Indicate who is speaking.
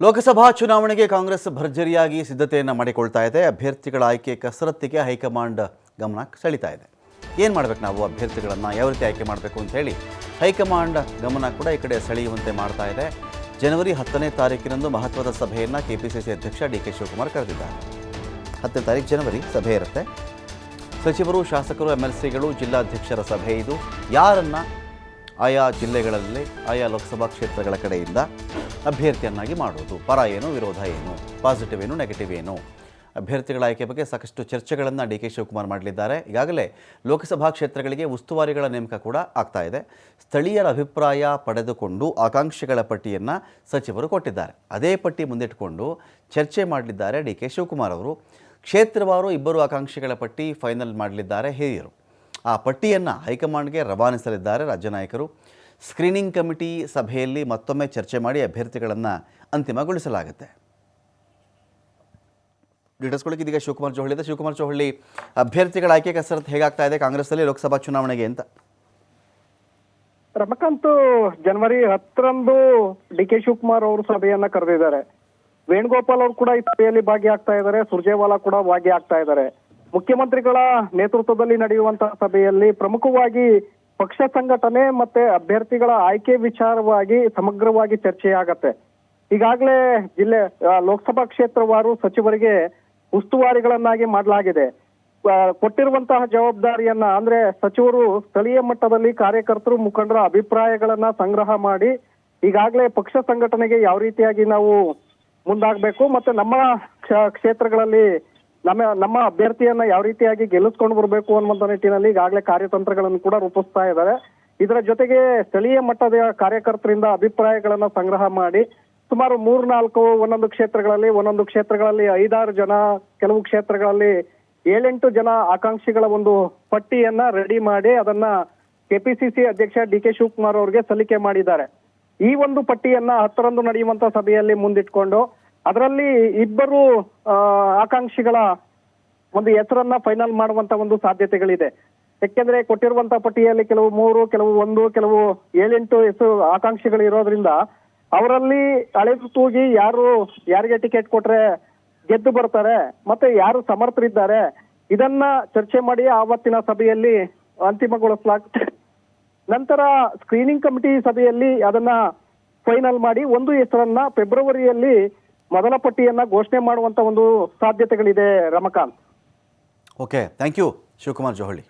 Speaker 1: ಲೋಕಸಭಾ ಚುನಾವಣೆಗೆ ಕಾಂಗ್ರೆಸ್ ಭರ್ಜರಿಯಾಗಿ ಸಿದ್ಧತೆಯನ್ನು ಮಾಡಿಕೊಳ್ತಾ ಇದೆ. ಅಭ್ಯರ್ಥಿಗಳ ಆಯ್ಕೆ ಕಸರತ್ತಿಗೆ ಹೈಕಮಾಂಡ್ ಗಮನ ಸೆಳೀತಾ ಇದೆ. ಏನು ಮಾಡಬೇಕು, ನಾವು ಅಭ್ಯರ್ಥಿಗಳನ್ನು ಯಾವ ರೀತಿ ಆಯ್ಕೆ ಮಾಡಬೇಕು ಅಂತ ಹೇಳಿ ಹೈಕಮಾಂಡ್ ಗಮನ ಕೂಡ ಈ ಕಡೆ ಸೆಳೆಯುವಂತೆ ಮಾಡ್ತಾ ಇದೆ. ಜನವರಿ 10ನೇ ತಾರೀಕಿನಂದು ಮಹತ್ವದ ಸಭೆಯನ್ನು ಕೆಪಿಸಿಸಿ ಅಧ್ಯಕ್ಷ ಡಿ ಕೆ ಶಿವಕುಮಾರ್ ಕರೆದಿದ್ದಾರೆ. 10ನೇ ತಾರೀಕು ಜನವರಿ ಸಭೆ ಇರುತ್ತೆ. ಸಚಿವರು, ಶಾಸಕರು, MLCಗಳು, ಜಿಲ್ಲಾಧ್ಯಕ್ಷರ ಸಭೆ ಇದು. ಯಾರನ್ನು ಆಯಾ ಜಿಲ್ಲೆಗಳಲ್ಲಿ ಆಯಾ ಲೋಕಸಭಾ ಕ್ಷೇತ್ರಗಳ ಕಡೆಯಿಂದ ಅಭ್ಯರ್ಥಿಯನ್ನಾಗಿ ಮಾಡೋದು, ಪರ ಏನು, ವಿರೋಧ ಏನು, ಪಾಸಿಟಿವ್ ಏನು, ನೆಗೆಟಿವ್ ಏನು, ಅಭ್ಯರ್ಥಿಗಳ ಆಯ್ಕೆ ಬಗ್ಗೆ ಸಾಕಷ್ಟು ಚರ್ಚೆಗಳನ್ನು ಡಿ ಕೆ ಶಿವಕುಮಾರ್ ಮಾಡಲಿದ್ದಾರೆ. ಈಗಾಗಲೇ ಲೋಕಸಭಾ ಕ್ಷೇತ್ರಗಳಿಗೆ ಉಸ್ತುವಾರಿಗಳ ನೇಮಕ ಕೂಡ ಆಗ್ತಾ ಇದೆ. ಸ್ಥಳೀಯರ ಅಭಿಪ್ರಾಯ ಪಡೆದುಕೊಂಡು ಆಕಾಂಕ್ಷಿಗಳ ಪಟ್ಟಿಯನ್ನು ಸಚಿವರು ಕೊಟ್ಟಿದ್ದಾರೆ. ಅದೇ ಪಟ್ಟಿ ಮುಂದಿಟ್ಟುಕೊಂಡು ಚರ್ಚೆ ಮಾಡಲಿದ್ದಾರೆ ಡಿ ಕೆ ಶಿವಕುಮಾರ್ ಅವರು. ಕ್ಷೇತ್ರವಾರು ಇಬ್ಬರು ಆಕಾಂಕ್ಷಿಗಳ ಪಟ್ಟಿ ಫೈನಲ್ ಮಾಡಲಿದ್ದಾರೆ ಹಿರಿಯರು. ಆ ಪಟ್ಟಿಯನ್ನು ಹೈಕಮಾಂಡ್ಗೆ ರವಾನಿಸಲಿದ್ದಾರೆ ರಾಜ್ಯ ನಾಯಕರು. ಸ್ಕ್ರೀನಿಂಗ್ ಕಮಿಟಿ ಸಭೆಯಲ್ಲಿ ಮತ್ತೊಮ್ಮೆ ಚರ್ಚೆ ಮಾಡಿ ಅಭ್ಯರ್ಥಿಗಳನ್ನು ಅಂತಿಮಗೊಳಿಸಲಾಗುತ್ತೆ. ಡೀಟೇಲ್ಸ್ಗಳಿಗೆ ಇದೀಗ ಶಿವಕುಮಾರ್ ಚೌಹಳ್ಳಿ ಇದೆ. ಶಿವಕುಮಾರ್ ಚೌಹಳ್ಳಿ, ಅಭ್ಯರ್ಥಿಗಳ ಆಯ್ಕೆ ಕಸರತ್ತು ಹೇಗಾಗ್ತಾ ಇದೆ ಕಾಂಗ್ರೆಸ್ನಲ್ಲಿ ಲೋಕಸಭಾ ಚುನಾವಣೆಗೆ ಅಂತ?
Speaker 2: ರಮಕಾಂತ್, ಜನವರಿ 10ರಂದು ಡಿ ಕೆ ಶಿವಕುಮಾರ್ ಅವರು ಸಭೆಯನ್ನ ಕರೆದಿದ್ದಾರೆ. ವೇಣುಗೋಪಾಲ್ ಅವರು ಕೂಡ ಈ ಸಭೆಯಲ್ಲಿ ಭಾಗಿಯಾಗ್ತಾ ಇದ್ದಾರೆ. ಸುರ್ಜೇವಾಲಾ ಕೂಡ ಭಾಗಿಯಾಗ್ತಾ ಇದ್ದಾರೆ. ಮುಖ್ಯಮಂತ್ರಿಗಳ ನೇತೃತ್ವದಲ್ಲಿ ನಡೆಯುವಂತಹ ಸಭೆಯಲ್ಲಿ ಪ್ರಮುಖವಾಗಿ ಪಕ್ಷ ಸಂಘಟನೆ ಮತ್ತೆ ಅಭ್ಯರ್ಥಿಗಳ ಆಯ್ಕೆ ವಿಚಾರವಾಗಿ ಸಮಗ್ರವಾಗಿ ಚರ್ಚೆಯಾಗತ್ತೆ. ಈಗಾಗಲೇ ಲೋಕಸಭಾ ಕ್ಷೇತ್ರವಾರು ಸಚಿವರಿಗೆ ಉಸ್ತುವಾರಿಗಳನ್ನಾಗಿ ಮಾಡಲಾಗಿದೆ. ಕೊಟ್ಟಿರುವಂತಹ ಜವಾಬ್ದಾರಿಯನ್ನ ಅಂದ್ರೆ ಸಚಿವರು ಸ್ಥಳೀಯ ಮಟ್ಟದಲ್ಲಿ ಕಾರ್ಯಕರ್ತರು, ಮುಖಂಡರ ಅಭಿಪ್ರಾಯಗಳನ್ನ ಸಂಗ್ರಹ ಮಾಡಿ ಈಗಾಗಲೇ ಪಕ್ಷ ಸಂಘಟನೆಗೆ ಯಾವ ರೀತಿಯಾಗಿ ನಾವು ಮುಂದಾಗಬೇಕು ಮತ್ತೆ ನಮ್ಮ ಕ್ಷೇತ್ರಗಳಲ್ಲಿ ನಮ್ಮ ಅಭ್ಯರ್ಥಿಯನ್ನ ಯಾವ ರೀತಿಯಾಗಿ ಗೆಲ್ಲಿಸ್ಕೊಂಡು ಬರಬೇಕು ಅನ್ನುವಂಥ ನಿಟ್ಟಿನಲ್ಲಿ ಈಗಾಗಲೇ ಕಾರ್ಯತಂತ್ರಗಳನ್ನು ಕೂಡ ರೂಪಿಸ್ತಾ ಇದ್ದಾರೆ. ಇದರ ಜೊತೆಗೆ ಸ್ಥಳೀಯ ಮಟ್ಟದ ಕಾರ್ಯಕರ್ತರಿಂದ ಅಭಿಪ್ರಾಯಗಳನ್ನ ಸಂಗ್ರಹ ಮಾಡಿ ಸುಮಾರು 3-4 ಒಂದೊಂದು ಕ್ಷೇತ್ರಗಳಲ್ಲಿ 5-6 ಜನ, ಕೆಲವು ಕ್ಷೇತ್ರಗಳಲ್ಲಿ 7-8 ಜನ ಆಕಾಂಕ್ಷಿಗಳ ಒಂದು ಪಟ್ಟಿಯನ್ನ ರೆಡಿ ಮಾಡಿ ಅದನ್ನ ಕೆಪಿಸಿಸಿ ಅಧ್ಯಕ್ಷ ಡಿ ಕೆ ಶಿವಕುಮಾರ್ ಅವರಿಗೆ ಸಲ್ಲಿಕೆ ಮಾಡಿದ್ದಾರೆ. ಈ ಒಂದು ಪಟ್ಟಿಯನ್ನ 10ರಂದು ನಡೆಯುವಂತ ಸಭೆಯಲ್ಲಿ ಮುಂದಿಟ್ಕೊಂಡು ಅದರಲ್ಲಿ ಇಬ್ಬರು ಆಕಾಂಕ್ಷಿಗಳ ಒಂದು ಹೆಸರನ್ನ ಫೈನಲ್ ಮಾಡುವಂತ ಒಂದು ಸಾಧ್ಯತೆಗಳಿದೆ. ಯಾಕೆಂದ್ರೆ ಕೊಟ್ಟಿರುವಂತ ಪಟ್ಟಿಯಲ್ಲಿ ಕೆಲವು 3, ಕೆಲವು 1, ಕೆಲವು 7-8 ಹೆಸರು ಆಕಾಂಕ್ಷಿಗಳು ಇರೋದ್ರಿಂದ ಅವರಲ್ಲಿ ಅಳೆದು ತೂಗಿ ಯಾರಿಗೆ ಟಿಕೆಟ್ ಕೊಟ್ರೆ ಗೆದ್ದು ಬರ್ತಾರೆ ಮತ್ತೆ ಯಾರು ಸಮರ್ಥರಿದ್ದಾರೆ ಇದನ್ನ ಚರ್ಚೆ ಮಾಡಿ ಆವತ್ತಿನ ಸಭೆಯಲ್ಲಿ ಅಂತಿಮಗೊಳಿಸಲಾಗುತ್ತೆ. ನಂತರ ಸ್ಕ್ರೀನಿಂಗ್ ಕಮಿಟಿ ಸಭೆಯಲ್ಲಿ ಅದನ್ನ ಫೈನಲ್ ಮಾಡಿ ಒಂದು ಹೆಸರನ್ನ ಫೆಬ್ರವರಿಯಲ್ಲಿ ಮೊದಲ ಪಟ್ಟಿಯನ್ನ ಘೋಷಣೆ ಮಾಡುವಂತ ಒಂದು ಸಾಧ್ಯತೆಗಳಿದೆ. Ramakant,
Speaker 1: okay, thank you Shivakumar ಚೌಹಳ್ಳಿ.